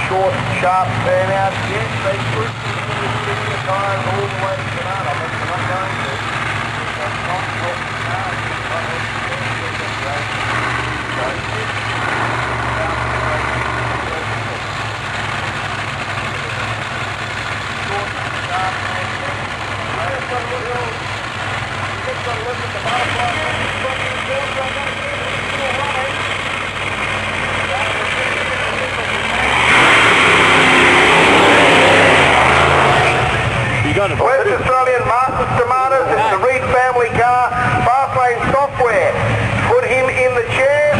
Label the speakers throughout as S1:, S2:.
S1: Short, sharp burnout. Yes, they push the tyres all the way to the nut. I'm not going to. That's not what the car is. Short, sharp, and I've got to look at you've got to look at the butterfly. West Australian Masters Tomatoes, it's the Reed family car, fast lane software. Put him in the chair.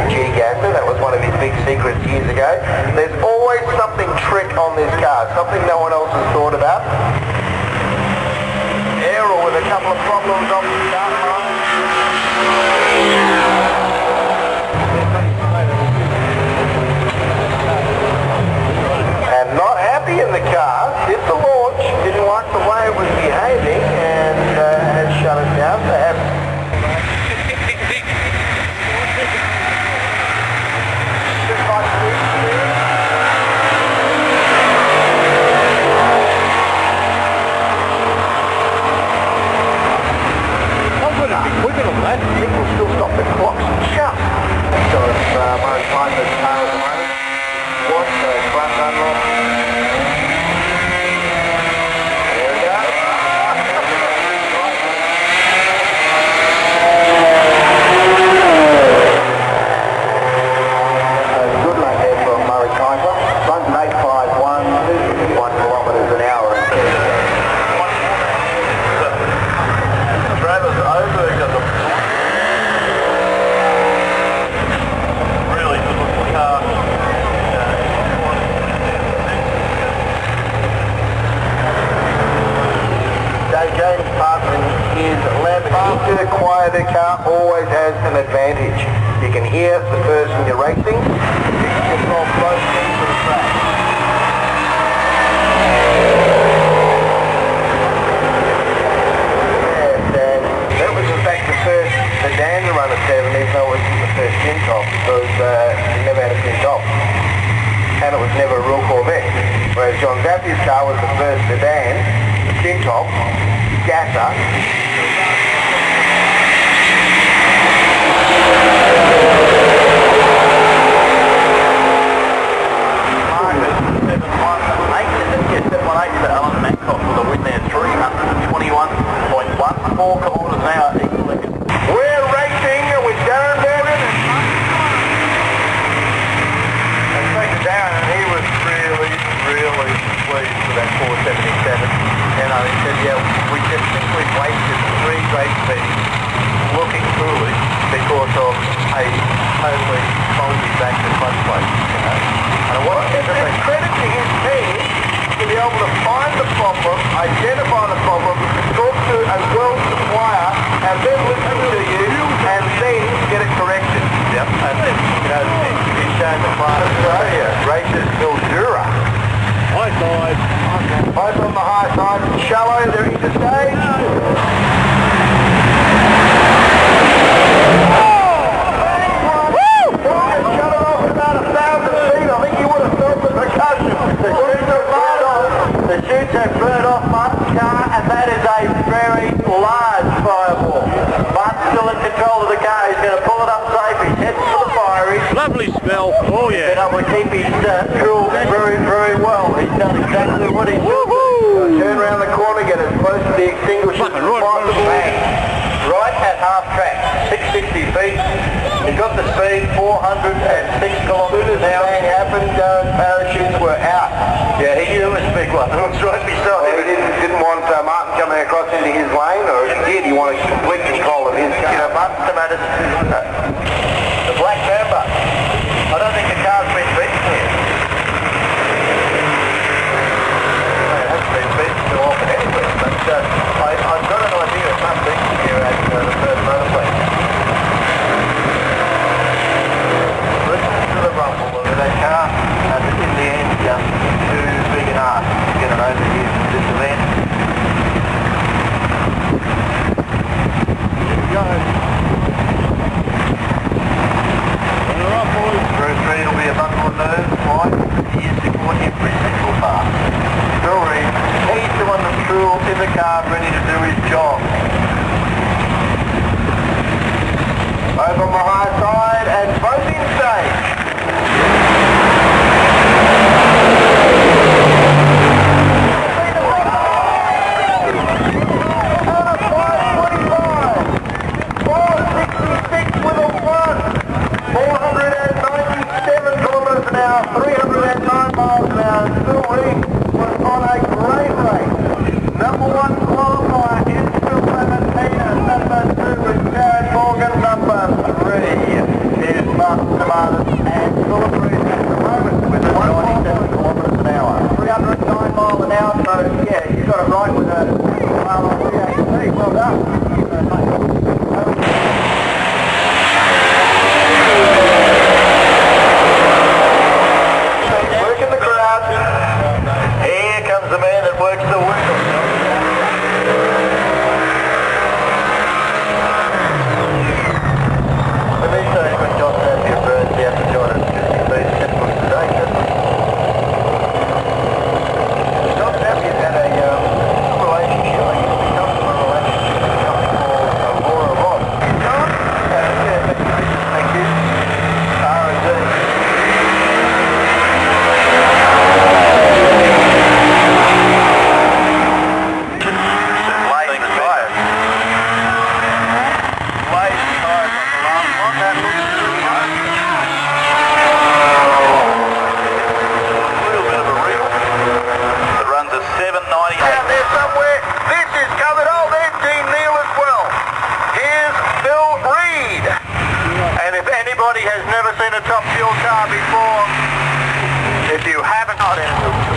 S1: G-gasser, that was one of his big secrets years ago. There's always something trick on this car, something no one else has thought about. Errol with a couple of problems off the start line. Not happy in the car, did the launch, didn't like the way it was behaving, and has shut it down. I'm going to be quicker than that. I think we'll still stop the clocks and shut. So it's Murray Piper's car at the moment. What front run off. The quieter car always has an advantage. You can hear the person you're racing. You can control both ends of the track. Yes, and that was in fact the first sedan to run a 7, even though it wasn't the first tin-top, because it never had a tin-top. And it was never a real Corvette. Whereas John Zappy's car was the first sedan, tin-top, gasser. He said, yeah, we just think we've wasted 3 great going to Clark, Australia. Races Mildura.
S2: High side.
S1: Both on the high side. Shallow, they're interstage. The chutes have burned off Martin's car, and that is a very large fireball. Martin's still in control of the car. He's going to pull it up safe. He's heading for the fire.
S2: Lovely smell. Oh yeah.
S1: He's been able to keep his drill very, very well. He's done exactly what he's doing. Turn around the corner, get as close to the extinguisher as possible. Right at half track, 660 feet. He's got the speed, 406 kilometres an hour. As happened, parachutes were out. Yeah, he knew it was a big one. It was right beside him. He didn't want Martin coming across into his lane, or did he want complete control of his car? You know, Martin come at us. The Black Mamba. I don't think the car's been beaten here. It hasn't been beaten too often anywhere, but I've got an idea it must be here at the Perth motorplex. Listen to the rumble of that car, and in the end, just too big an ask to get it over here for this event. Here we go. Bruce Reid will be a bundle of nerves, right? He is to go every single part. Bill Reid, he's the one that's cool in the car, ready to do his job. Over on the high side and both in stage.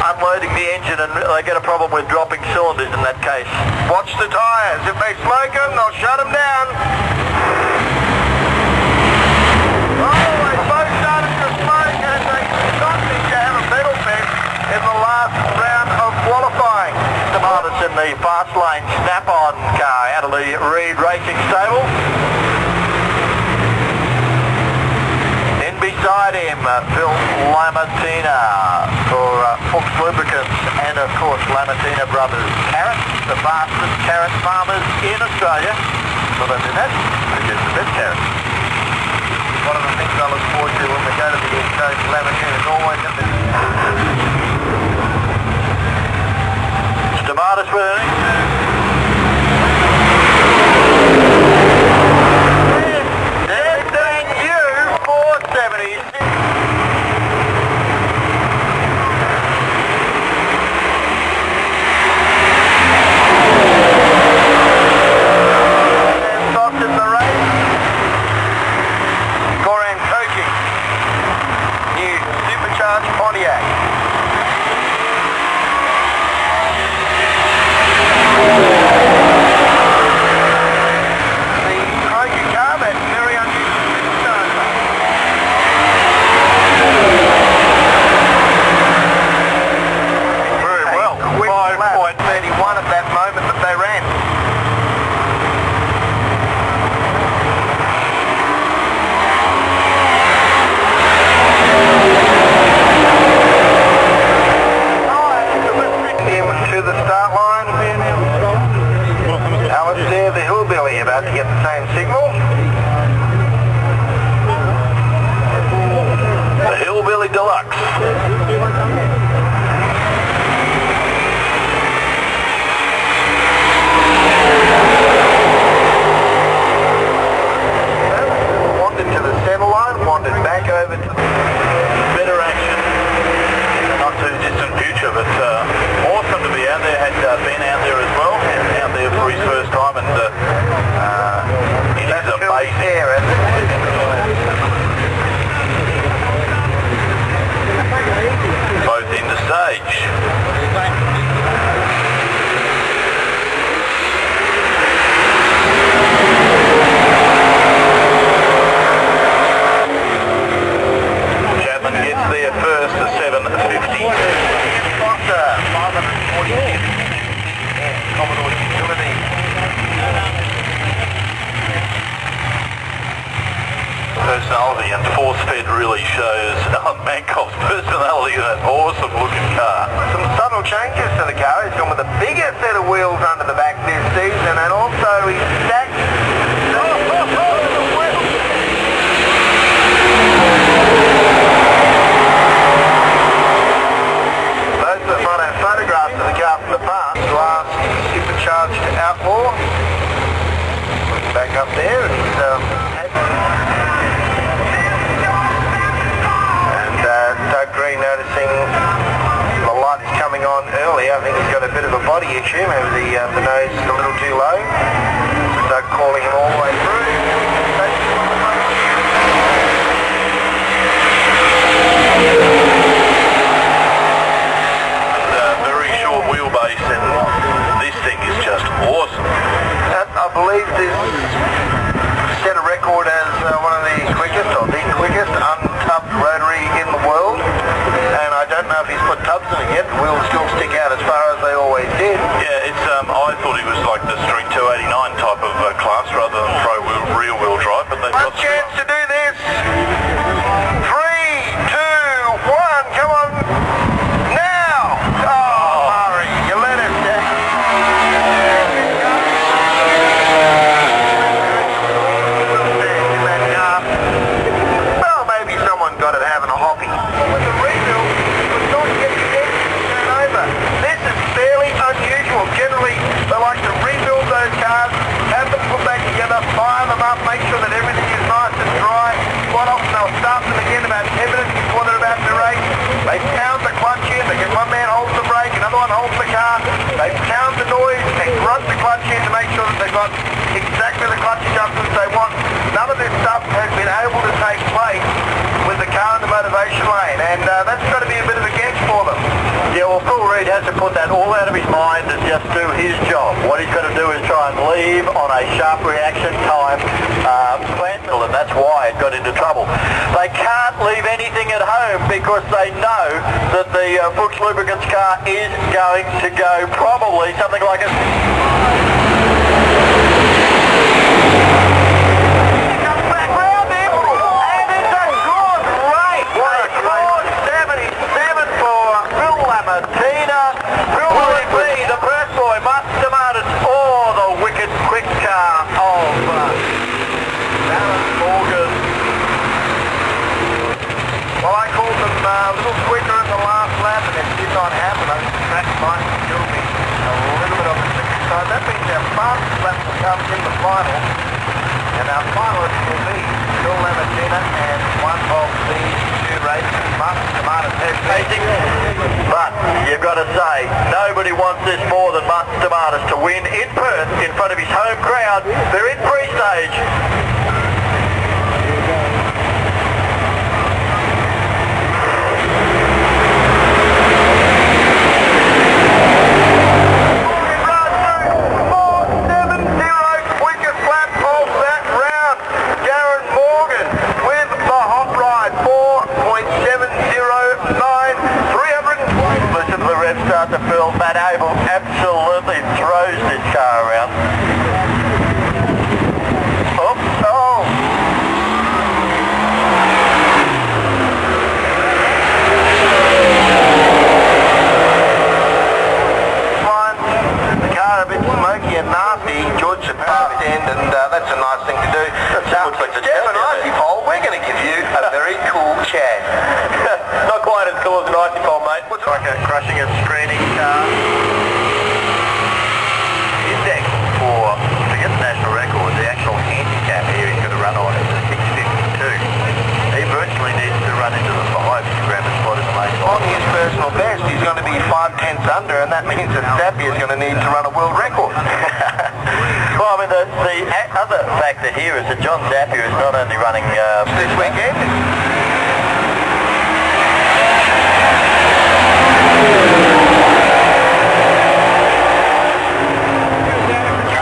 S1: Unloading the engine, and they get a problem with dropping cylinders in that case. Watch the tyres. If they smoke them, they'll shut them down. Oh, they both started to smoke, and they don't need to have a pedal test in the last round of qualifying. Tomatis in the fast lane snap-on car out of the Reid Racing stable. Beside him, Phil Lamartina for Fuchs Lubricants, and of course Lamartina Brothers Carrots, the fastest carrot farmers in Australia. Not only that, produce the best carrots. One of the things I look forward to when we go to the East Coast, Lamartina is always in the... Tomatis with it.
S3: Family Deluxe.
S1: Wandered to the centre line, wandered back over to
S3: Better action in the not too distant future, but awesome to be out there. Had Ben out there as well, and out there for his first time, and it is amazing. Both in the stage. Chapman gets there first, the 750.
S1: Foster, 540. Commodore utility.
S3: Personality, and force fed really shows Mankoff's personality in that awesome looking car.
S1: Some subtle changes to the car. He's gone with a bigger set of wheels under the back this season, and also he's stacked those that might have photographs of the car from the past. Last supercharged Outlaw. Looking back up there, Doug Green noticing the light is coming on early. I think he's got a bit of a body issue. Maybe the nose is a little too low. So Doug calling him all the way through.
S3: Very short wheelbase, and this thing is just awesome.
S1: I believe this set a record as one of the quickest, or the quickest, untubbed rotary in the world. And I don't know if he's put tubs in it yet. The wheels still stick out as far as they always did.
S3: Yeah, it's I thought he was like the Street 289 type of class rather than rear wheel drive, but they've
S1: One
S3: got
S1: chance to do this. 3, 2, 1, come on. Now! Oh, Murray, you let him down. Well, maybe someone got it having a hoppy. With the rebuild, it was not get the engine turned over. This is fairly unusual. Generally, they like to rebuild those cars, have them put back together, fire them up, make sure that everything is nice and dry. Quite often they'll start them again about 10 minutes before they're about to race. They pound the clutch in, they get one man holds the brake, another one holds the car. They pound the noise, they grunt the clutch in to make sure that they've got exactly the clutch adjustments they want. None of this stuff has been able to take place with the car in the motivation lane, and that's got to be a bit of a guess for them.
S3: Yeah, well, Phil Reed has to put that all out of his mind and just do his job. What he's got to do is try and leave on a sharp reaction time plant, and that's why it got into trouble. They can't leave anything at home because they know that the Fuchs Lubricants car is going to go probably something like a...
S1: That means our fastest lap will come in the final, and our finalists will be Bill Lamartina and one of the two races, Martin Tomatis has racing.
S3: But you've got to say, nobody wants this more than Martin Tomatis to win in Perth in front of his home crowd. They're in pre-stage. Start to feel Matt Abel absolutely throws this car around. Oops, oh!
S1: The car a bit smoky and nasty. George should pass end, and that's a nice thing to do. Now, Steph and Icy Pole, we're going to give you a very cool chat. under, and that means that Zappy is going to need to run a world record.
S3: Well, I mean, the other factor here is that John Zappia is not only running
S1: This weekend.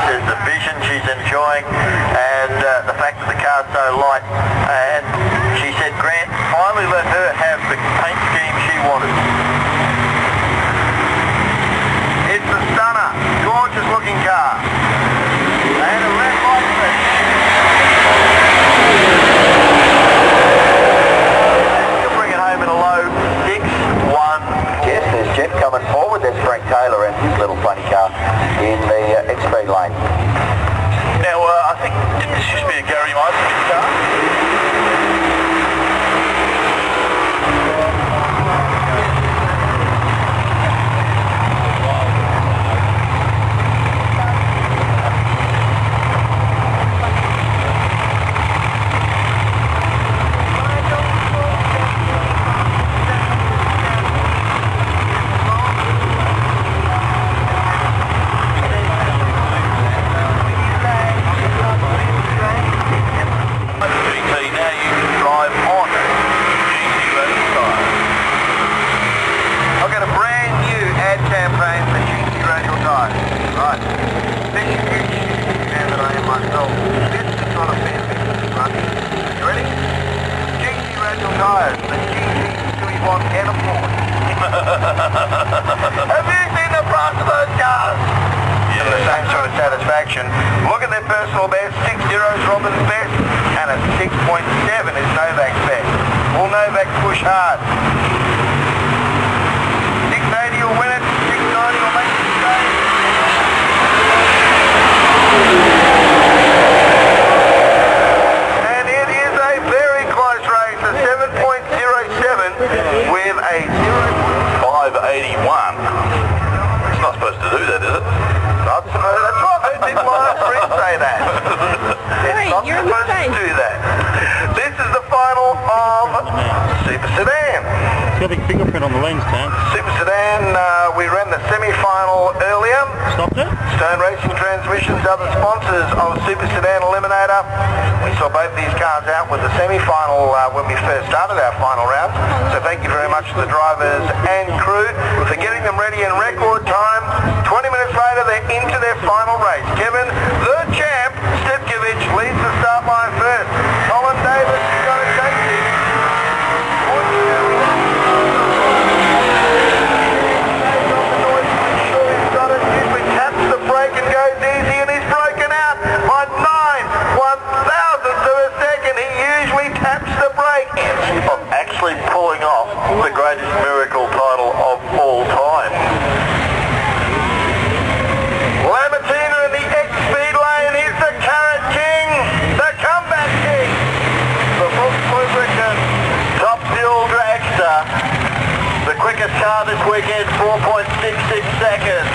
S3: there's the vision she's enjoying, and the fact that the car's so light. And she said Grant finally let her have the paint scheme she wanted.
S1: It's a stunner, gorgeous looking car. And a red light flash.
S3: She'll bring it home in a low 6-1. Yes, there's Jeff coming forward. There's Frank Taylor and his little funny car in the X-Speed lane. Now, I think this used to be a Gary Meisner's car.
S1: Have you seen the front of those cars? Yeah. And the same sort of satisfaction. Look at their personal best. 6.0 is Robin's best, and a 6.7 is Novak's best. Will Novak push hard? 680 will win it. 690 will make it stay. And it is a very close race. A 7.07 with a
S3: 581. It's not supposed to do that, is it?
S1: Not supposed. That's right. Who did my friend say that? It's not supposed to do that. This is the final of Super Sedan.
S2: It's got a big fingerprint on the lens, Tam.
S1: Super Sedan, we ran the semi-final earlier.
S2: Stopped it?
S1: Stone Racing Transmissions, other sponsors of Super Sedan Eliminator. We saw both these cars out with the semi-final when we first started our final round. So thank you very much to the drivers and crew for getting them ready in record time. 20 minutes later, they're into their final race. Kevin, the champ, Stepkovich, leads the start line first. Colin Davis is going to take it.
S3: Actually pulling off the greatest miracle title of all time.
S1: Lamatina in the X-Speed lane. He's the Carrot King, the comeback king. The Volkswagen
S3: Top fuel dragster. The quickest car this weekend, 4.66 seconds.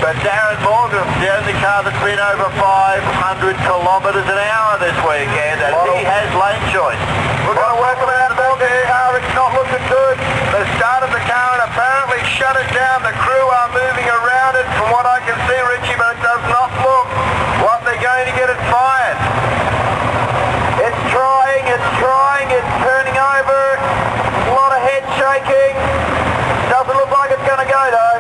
S3: But Darren Morgan's the only car that's been over 500 kilometres an hour this weekend, and he has lane choice.
S1: We're going to work them out about there. It's not looking good. They started the car and apparently shut it down. The crew are moving around it from what I can see, Richie, but it does not look like they're going to get it fired. It's trying, it's turning over. A lot of head shaking. Doesn't look like it's going to go though.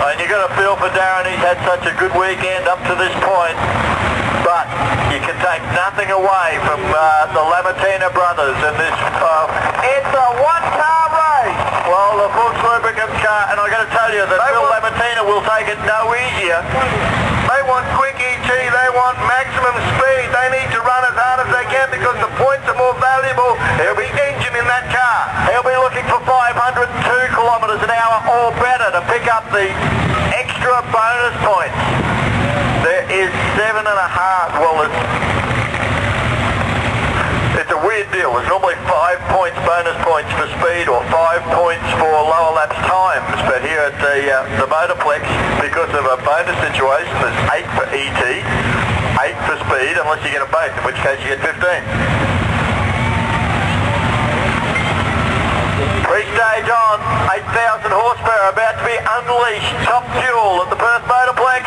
S3: And you've got to feel for Darren, he's had such a good weekend up to this point. But you can take nothing away from the Lamatina brothers in this.
S1: It's a one-car race.
S3: Well, the Volkswagen car, and I've got to tell you that Phil Lamatina will take it no easier.
S1: They want quick EG, they want maximum speed. They need to run as hard as they can because the points are more valuable. There'll be engine in that car.
S3: He'll be looking for 502 kilometres an hour or better to pick up the extra bonus points. There is 7.5. Well, it's a weird deal. There's normally 5 points bonus points for speed or 5 points for lower laps times. But here at the motorplex, because of a bonus situation, there's 8 for ET, 8 for speed, unless you get them both, in which case you get 15. Three-stage on, 8,000 horsepower. unleashed. Top fuel at the Perth motorplex.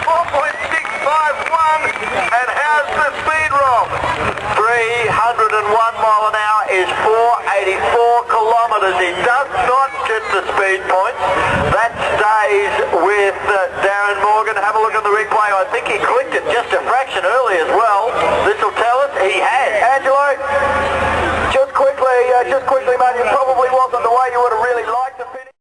S3: 4.651, and how's the speed, Rob? 301 mile an hour is 484 kilometres. He does not get the speed points. That stays with Darren Morgan. Have a look at the replay. I think he clicked it just a fraction early as well. This will tell us he has. Angelo, just quickly, mate, it probably wasn't the way you would have really liked to finish.